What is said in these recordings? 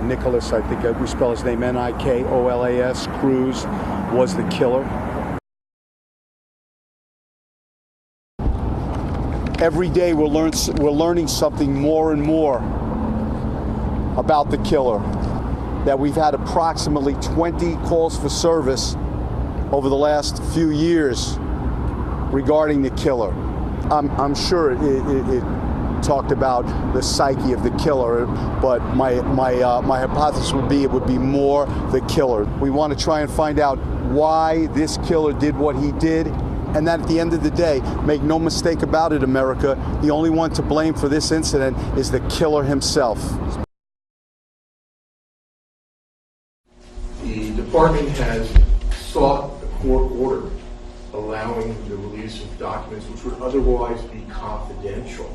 Nikolas, I think we spell his name Nikolas, Cruz, was the killer. Every day we're learning something more and more about the killer. That we've had approximately 20 calls for service over the last few years regarding the killer. I'm sure it talked about the psyche of the killer, but my hypothesis would be it would be more the killer. We want to try and find out why this killer did what he did, and that at the end of the day, make no mistake about it, America, the only one to blame for this incident is the killer himself. The department has sought a court order allowing the release of documents which would otherwise be confidential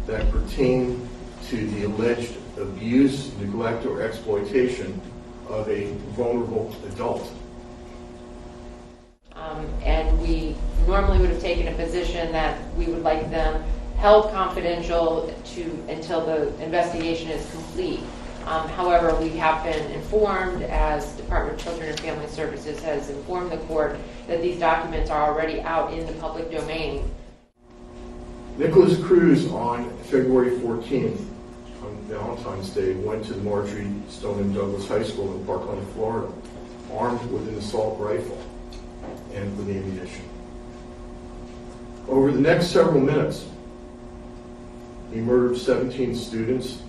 that pertain to the alleged abuse, neglect, or exploitation of a vulnerable adult. And we normally would have taken a position that we would like them held confidential until the investigation is complete. However, we have been informed, as Department of Children and Family Services has informed the court, that these documents are already out in the public domain. Nikolas Cruz on February 14th, on Valentine's Day, went to the Marjory, Stoneman Douglas High School in Parkland, Florida, armed with an assault rifle and with ammunition. Over the next several minutes, he murdered 17 students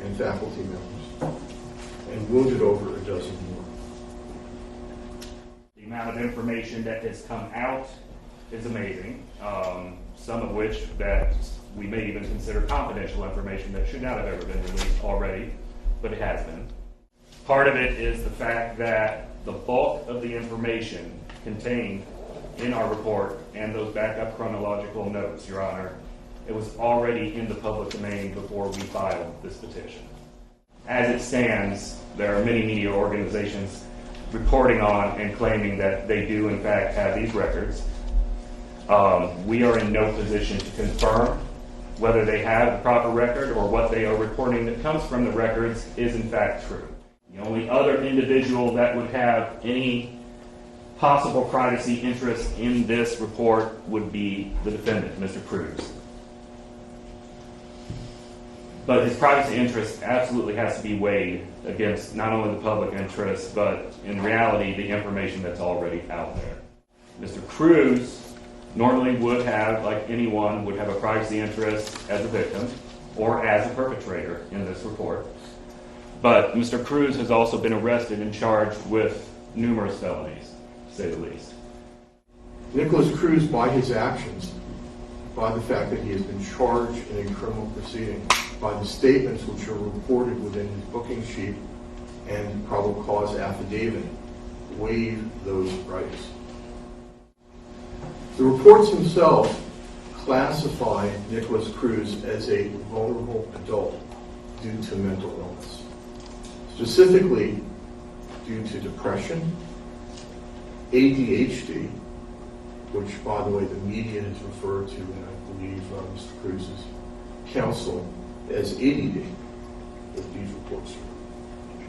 and faculty members and wounded over a dozen more. The amount of information that has come out is amazing, some of which that we may even consider confidential information that should not have ever been released already, but it has been. Part of it is the fact that the bulk of the information contained in our report and those backup chronological notes, Your Honor, it was already in the public domain before we filed this petition. As it stands, there are many media organizations reporting on and claiming that they do in fact have these records. We are in no position to confirm whether they have the proper record or what they are reporting that comes from the records is in fact true. The only other individual that would have any possible privacy interest in this report would be the defendant, Mr. Cruz. But his privacy interest absolutely has to be weighed against not only the public interest, but in reality, the information that's already out there. Mr. Cruz normally would have, like anyone, would have a privacy interest as a victim or as a perpetrator in this report. But Mr. Cruz has also been arrested and charged with numerous felonies, to say the least. Nikolas Cruz, by his actions, by the fact that he has been charged in a criminal proceeding, by the statements which are reported within his booking sheet and probable cause affidavit, waive those rights. The reports themselves classify Nikolas Cruz as a vulnerable adult due to mental illness, specifically due to depression, ADHD, which, by the way, the media has referred to, and I believe Mr. Cruz's counsel, as ADD. But these reports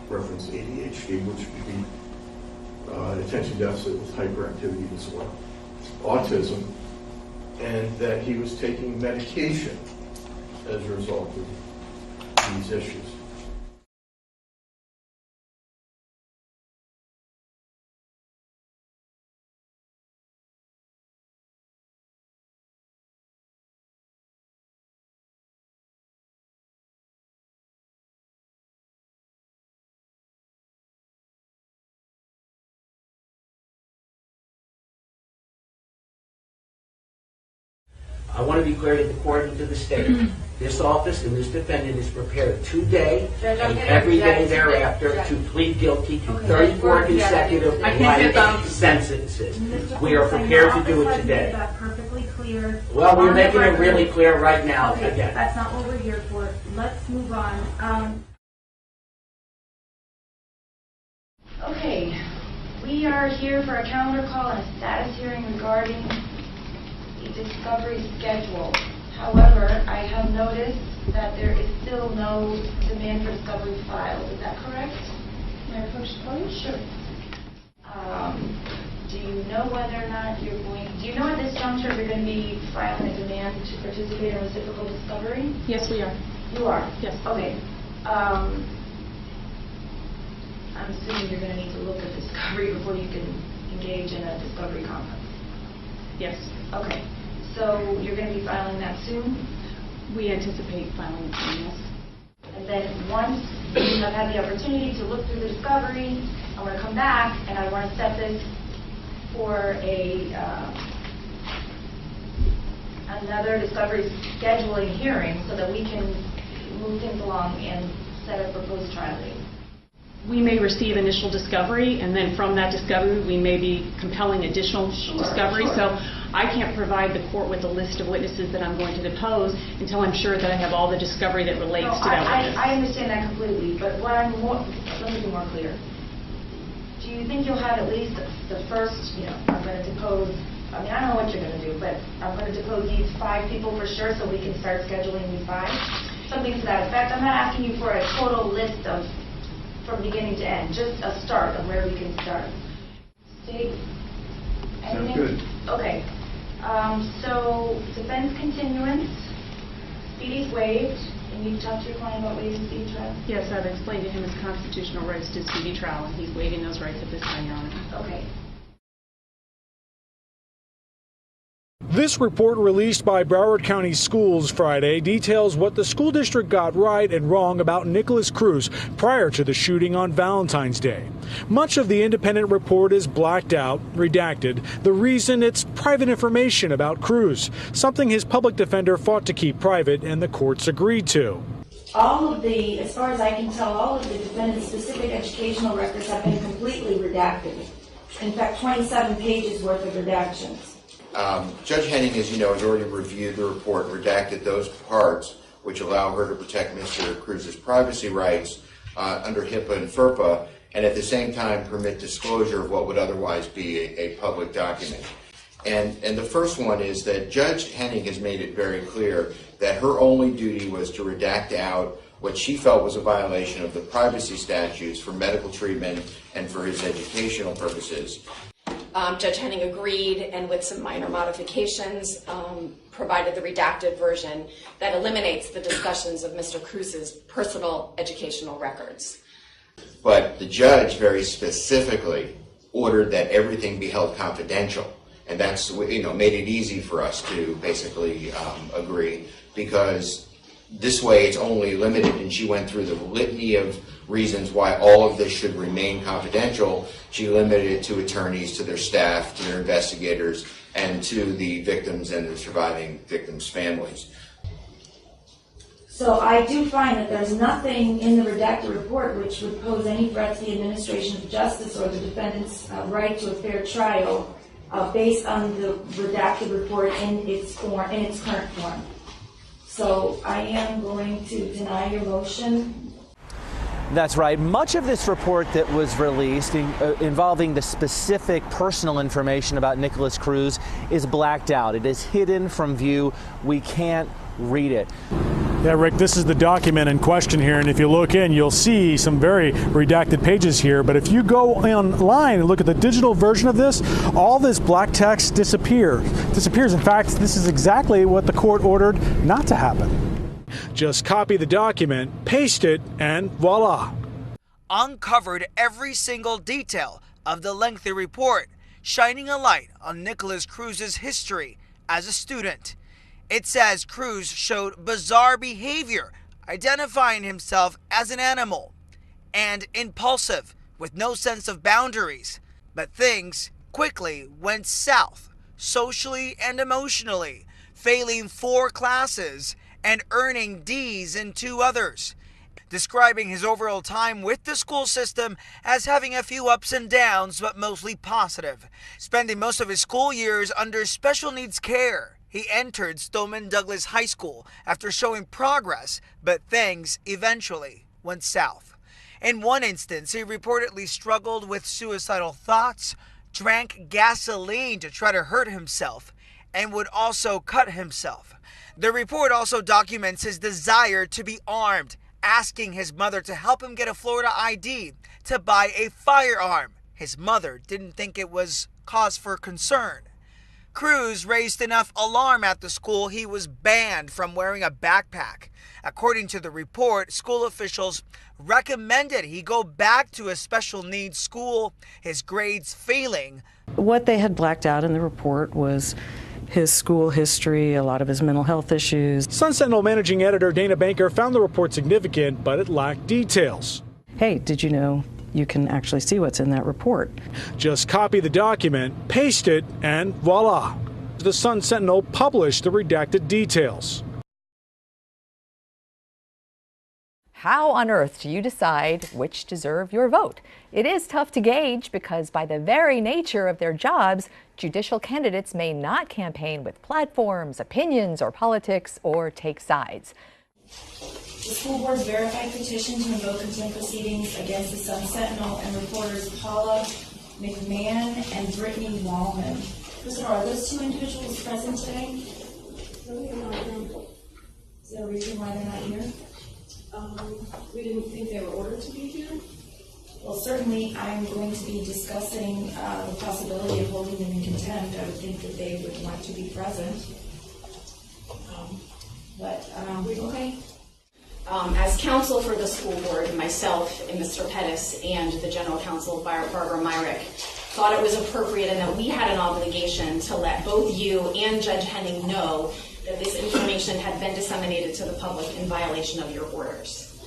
reference ADHD, which would be attention deficit with hyperactivity disorder, autism, and that he was taking medication as a result of these issues. I want to be clear to the court and to the state. This office and this defendant is prepared today and every day thereafter to plead guilty to 34 consecutive life sentences. We are prepared to do it today. That perfectly clear. Well, we're making it really clear right now. Okay, again. that's not what we're here for. Let's move on. Okay, we are here for a calendar call and a status hearing regarding the discovery schedule. However, I have noticed that there is still no demand for discovery filed. Is that correct? May I approach the podium? Sure. Do you know whether or not you're going, do you know at this juncture if you're going to be filing a demand to participate in reciprocal discovery? Yes, we are. You are? Yes. Okay. I'm assuming you're going to need to look at discovery before you can engage in a discovery conference. Yes. Okay. So you're going to be filing that soon? We anticipate filing it soon, yes. And then once you have had the opportunity to look through the discovery, I'm going to come back and I want to set this for another discovery scheduling hearing so that we can move things along and set a proposed trial date. We may receive initial discovery, and then from that discovery, we may be compelling additional discovery. Sure. So I can't provide the court with a list of witnesses that I'm going to depose until I'm sure that I have all the discovery that relates to that witness. I understand that completely, but let me be more clear. Do you think you'll have at least the first, I'm going to depose, I don't know what you're going to do, but I'm going to depose these 5 people for sure so we can start scheduling these 5? Something to that effect. I'm not asking you for a total list of from beginning to end, just a start of where we can start. State? Sounds good. Okay. So defense continuance, speedy's waived, and you've talked to your client about waiving speedy trial? Yes, I've explained to him his constitutional rights to speedy trial, and he's waiving those rights at this time, Your Honor. Okay. This report released by Broward County Schools Friday details what the school district got right and wrong about Nikolas Cruz prior to the shooting on Valentine's Day. Much of the independent report is blacked out, redacted. The reason, it's private information about Cruz, something his public defender fought to keep private and the courts agreed to. All of the, as far as I can tell, all of the defendant's specific educational records have been completely redacted. In fact, 27 pages worth of redactions. Judge Henning, as you know, has already reviewed the report and redacted those parts which allow her to protect Mr. Cruz's privacy rights under HIPAA and FERPA, and at the same time permit disclosure of what would otherwise be a public document. And the first one is that Judge Henning has made it very clear that her only duty was to redact out what she felt was a violation of the privacy statutes for medical treatment and for his educational purposes. Judge Henning agreed, and with some minor modifications, provided the redacted version that eliminates the discussions of Mr. Cruz's personal educational records. But the judge very specifically ordered that everything be held confidential, and that's made it easy for us to basically agree, because this way it's only limited, and she went through the litany of reasons why all of this should remain confidential. She limited it to attorneys, to their staff, to their investigators, and to the victims and the surviving victims' families. So I do find that there's nothing in the redacted report which would pose any threat to the administration of justice or the defendant's right to a fair trial based on the redacted report in its current form. So I am going to deny your motion. That's right. Much of this report that was released involving the specific personal information about Nikolas Cruz is blacked out. It is hidden from view. We can't read it. Yeah, Rick, this is the document in question here, and if you look in, you'll see some very redacted pages here. But if you go online and look at the digital version of this, all this black text disappears. In fact, this is exactly what the court ordered not to happen. Just copy the document, paste it, and voila. Uncovered every single detail of the lengthy report, shining a light on Nikolas Cruz's history as a student. It says Cruz showed bizarre behavior, identifying himself as an animal, and impulsive, with no sense of boundaries. But things quickly went south, socially and emotionally, failing 4 classes and earning D's in 2 others, describing his overall time with the school system as having a few ups and downs, but mostly positive. Spending most of his school years under special needs care, he entered Stoneman Douglas High School after showing progress, but things eventually went south. In one instance, he reportedly struggled with suicidal thoughts, drank gasoline to try to hurt himself, and would also cut himself. The report also documents his desire to be armed, asking his mother to help him get a Florida ID to buy a firearm. His mother didn't think it was cause for concern. Cruz raised enough alarm at the school he was banned from wearing a backpack. According to the report, school officials recommended he go back to a special needs school, his grades failing. What they had blacked out in the report was his school history, a lot of his mental health issues. Sun-Sentinel managing editor Dana Banker found the report significant, but it lacked details. Hey, did you know you can actually see what's in that report? Just copy the document, paste it, and voila. The Sun-Sentinel published the redacted details. How on earth do you decide which deserve your vote? It is tough to gauge because by the very nature of their jobs, judicial candidates may not campaign with platforms, opinions, or politics, or take sides. The school board's verified petition to invoke contempt proceedings against the Sun-Sentinel and reporters Paula McMahon and Brittany Wallman. Kristen, are those two individuals present today? No. Is there a reason why they're not here? We didn't think they were ordered to be here. Well, certainly I'm going to be discussing the possibility of holding them in contempt. I would think that they would like to be present. Okay. As counsel for the school board, myself and Mr. Pettis and the general counsel, Barbara Myrick, thought it was appropriate and that we had an obligation to let both you and Judge Henning know that this information had been disseminated to the public in violation of your orders.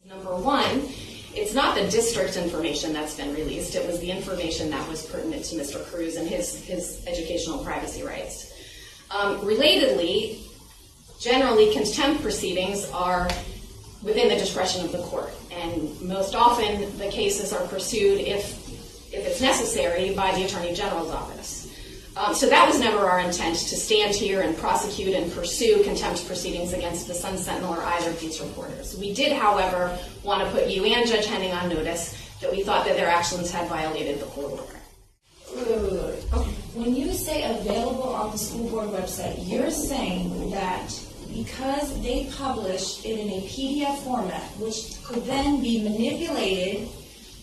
Number one, it's not the district's information that's been released. It was the information that was pertinent to Mr. Cruz and his educational privacy rights. Relatedly, generally contempt proceedings are within the discretion of the court, and most often the cases are pursued if it's necessary by the Attorney General's office. So that was never our intent, to stand here and prosecute and pursue contempt proceedings against the Sun-Sentinel or either of these reporters. We did, however, want to put you and Judge Henning on notice that we thought that their actions had violated the court order. Okay. When you say available on the school board website, you're saying that because they published it in a PDF format, which could then be manipulated,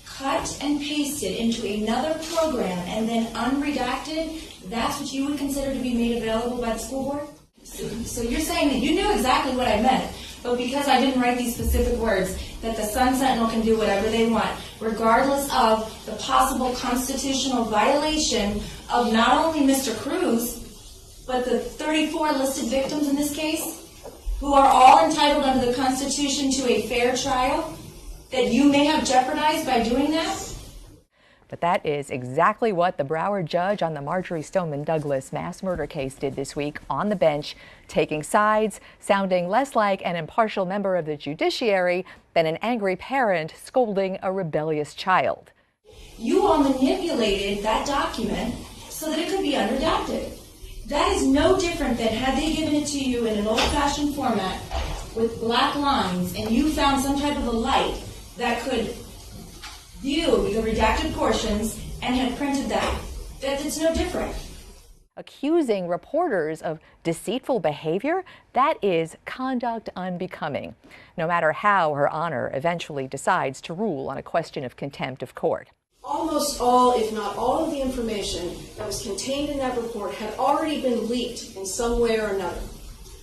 cut and pasted into another program, and then unredacted, that's what you would consider to be made available by the school board? So you're saying that you knew exactly what I meant, but because I didn't write these specific words, that the Sun-Sentinel can do whatever they want, regardless of the possible constitutional violation of not only Mr. Cruz, but the 34 listed victims in this case, who are all entitled under the Constitution to a fair trial, that you may have jeopardized by doing that? But that is exactly what the Broward judge on the Marjory Stoneman Douglas mass murder case did this week on the bench, taking sides, sounding less like an impartial member of the judiciary than an angry parent scolding a rebellious child. You all manipulated that document so that it could be unredacted. That is no different than had they given it to you in an old-fashioned format with black lines and you found some type of a light that could view the redacted portions and had printed that. It's no different. Accusing reporters of deceitful behavior, that is conduct unbecoming, no matter how Her Honor eventually decides to rule on a question of contempt of court. Almost all, if not all, of the information that was contained in that report had already been leaked in some way or another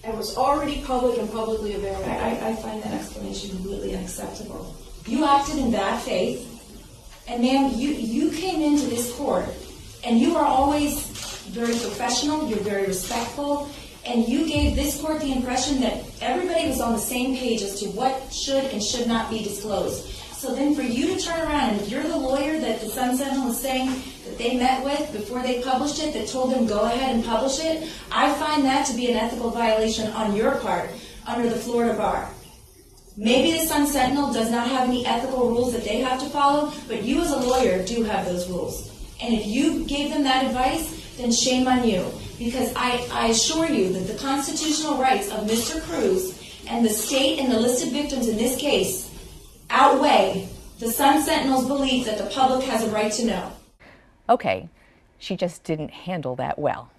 and was already public and publicly available. I find that explanation completely unacceptable. You acted in bad faith, and ma'am, you came into this court, and you are always very professional, you're very respectful, and you gave this court the impression that everybody was on the same page as to what should and should not be disclosed. So then for you to turn around, and if you're the lawyer that the Sun-Sentinel was saying that they met with before they published it, that told them go ahead and publish it, I find that to be an ethical violation on your part under the Florida bar. Maybe the Sun-Sentinel does not have any ethical rules that they have to follow, but you as a lawyer do have those rules. And if you gave them that advice, then shame on you. Because I assure you that the constitutional rights of Mr. Cruz and the state and the listed victims in this case outweigh the Sun-Sentinel's belief that the public has a right to know. Okay, she just didn't handle that well.